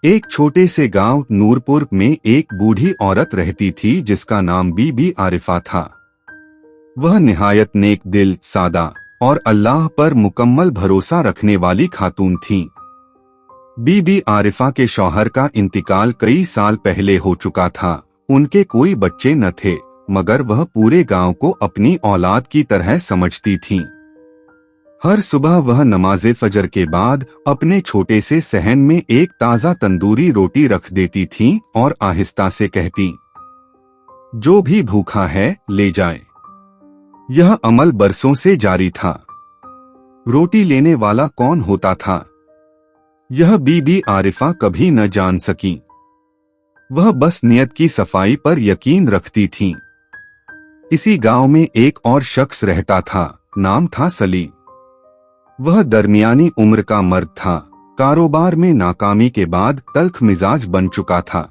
एक छोटे से गांव नूरपुर में एक बूढ़ी औरत रहती थी जिसका नाम बीबी आरिफा था। वह निहायत नेक दिल, सादा और अल्लाह पर मुकम्मल भरोसा रखने वाली खातून थी। बीबी आरिफा के शौहर का इंतकाल कई साल पहले हो चुका था। उनके कोई बच्चे न थे, मगर वह पूरे गांव को अपनी औलाद की तरह समझती थीं। हर सुबह वह नमाज़े फजर के बाद अपने छोटे से सहन में एक ताज़ा तंदूरी रोटी रख देती थीं और आहिस्ता से कहती, जो भी भूखा है ले जाए। यह अमल बरसों से जारी था। रोटी लेने वाला कौन होता था, यह बीबी आरिफा कभी न जान सकी। वह बस नियत की सफाई पर यकीन रखती थीं। इसी गांव में एक और शख्स रहता था, नाम था सलीम। वह दरमियानी उम्र का मर्द था। कारोबार में नाकामी के बाद तल्ख मिजाज बन चुका था।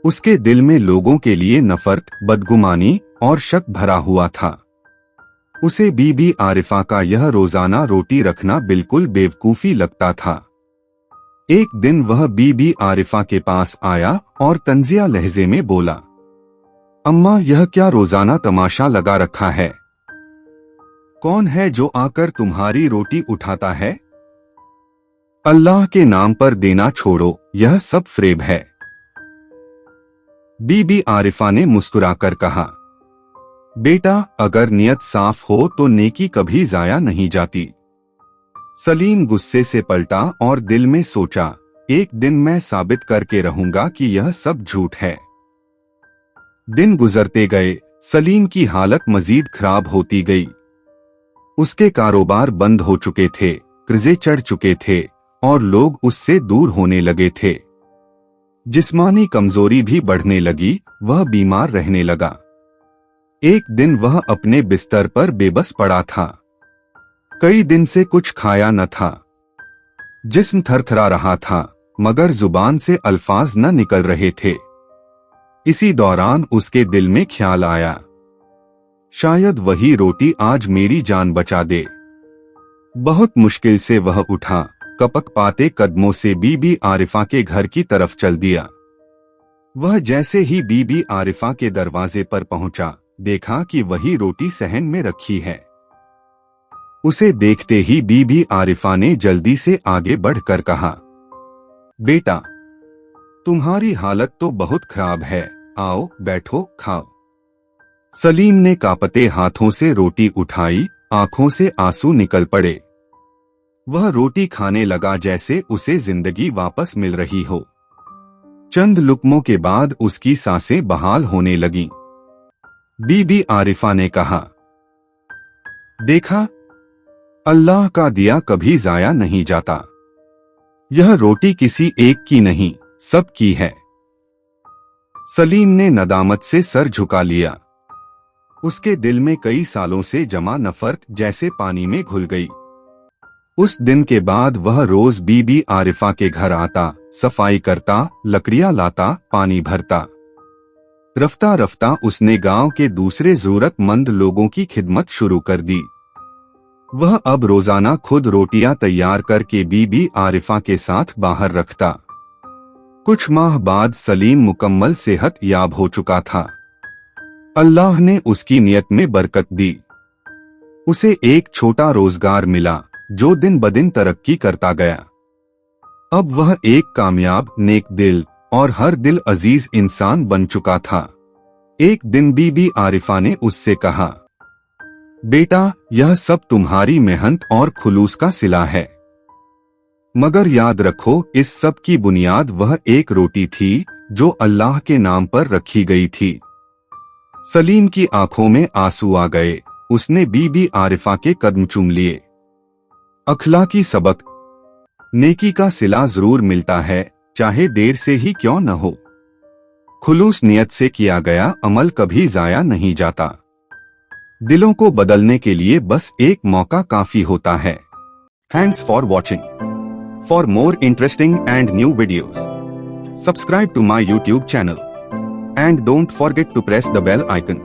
उसके दिल में लोगों के लिए नफरत, बदगुमानी और शक भरा हुआ था। उसे बीबी आरिफा का यह रोजाना रोटी रखना बिल्कुल बेवकूफी लगता था। एक दिन वह बीबी आरिफा के पास आया और तंजिया लहजे में बोला, अम्मा, यह क्या रोजाना तमाशा लगा रखा है? कौन है जो आकर तुम्हारी रोटी उठाता है? अल्लाह के नाम पर देना छोड़ो, यह सब फ्रेब है। बीबी आरिफा ने मुस्कुराकर कहा, बेटा, अगर नियत साफ हो तो नेकी कभी जाया नहीं जाती। सलीम गुस्से से पलटा और दिल में सोचा, एक दिन मैं साबित करके रहूंगा कि यह सब झूठ है। दिन गुजरते गए, सलीम की हालत मजीद खराब होती गई। उसके कारोबार बंद हो चुके थे, कर्जे चढ़ चुके थे और लोग उससे दूर होने लगे थे। जिस्मानी कमजोरी भी बढ़ने लगी, वह बीमार रहने लगा। एक दिन वह अपने बिस्तर पर बेबस पड़ा था। कई दिन से कुछ खाया न था। जिस्म थरथरा रहा था, मगर जुबान से अल्फाज न निकल रहे थे। इसी दौरान उसके दिल में ख्याल आया, शायद वही रोटी आज मेरी जान बचा दे। बहुत मुश्किल से वह उठा, कपक पाते कदमों से बीबी आरिफा के घर की तरफ चल दिया। वह जैसे ही बीबी आरिफा के दरवाजे पर पहुंचा, देखा कि वही रोटी सहन में रखी है। उसे देखते ही बीबी आरिफा ने जल्दी से आगे बढ़कर कहा, बेटा, तुम्हारी हालत तो बहुत खराब है, आओ बैठो, खाओ। सलीम ने कांपते हाथों से रोटी उठाई, आंखों से आंसू निकल पड़े। वह रोटी खाने लगा जैसे उसे जिंदगी वापस मिल रही हो। चंद लुकमों के बाद उसकी सांसें बहाल होने लगीं। बीबी आरिफा ने कहा, देखा, अल्लाह का दिया कभी जाया नहीं जाता। यह रोटी किसी एक की नहीं, सब की है। सलीम ने नदामत से सर झुका लिया। उसके दिल में कई सालों से जमा नफरत जैसे पानी में घुल गई। उस दिन के बाद वह रोज बीबी आरिफा के घर आता, सफाई करता, लकड़ियां लाता, पानी भरता। रफ्ता रफ्ता उसने गांव के दूसरे जरूरतमंद लोगों की खिदमत शुरू कर दी। वह अब रोजाना खुद रोटियां तैयार करके बीबी आरिफा के साथ बाहर रखता। कुछ माह बाद सलीम मुकम्मल सेहत याब हो चुका था। अल्लाह ने उसकी नियत में बरकत दी। उसे एक छोटा रोजगार मिला जो दिन बदिन तरक्की करता गया। अब वह एक कामयाब, नेक दिल और हर दिल अजीज इंसान बन चुका था। एक दिन बीबी आरिफा ने उससे कहा, बेटा, यह सब तुम्हारी मेहनत और खुलूस का सिला है। मगर याद रखो, इस सब की बुनियाद वह एक रोटी थी जो अल्लाह के नाम पर रखी गई थी। सलीम की आंखों में आंसू आ गए। उसने बीबी आरिफा के कदम चूम लिए। अखलाकी सबक, नेकी का सिला जरूर मिलता है, चाहे देर से ही क्यों न हो। खुलूस नियत से किया गया अमल कभी जाया नहीं जाता। दिलों को बदलने के लिए बस एक मौका काफी होता है। Thanks for watching. For more interesting and new videos, subscribe to my YouTube channel and don't forget to press the bell icon.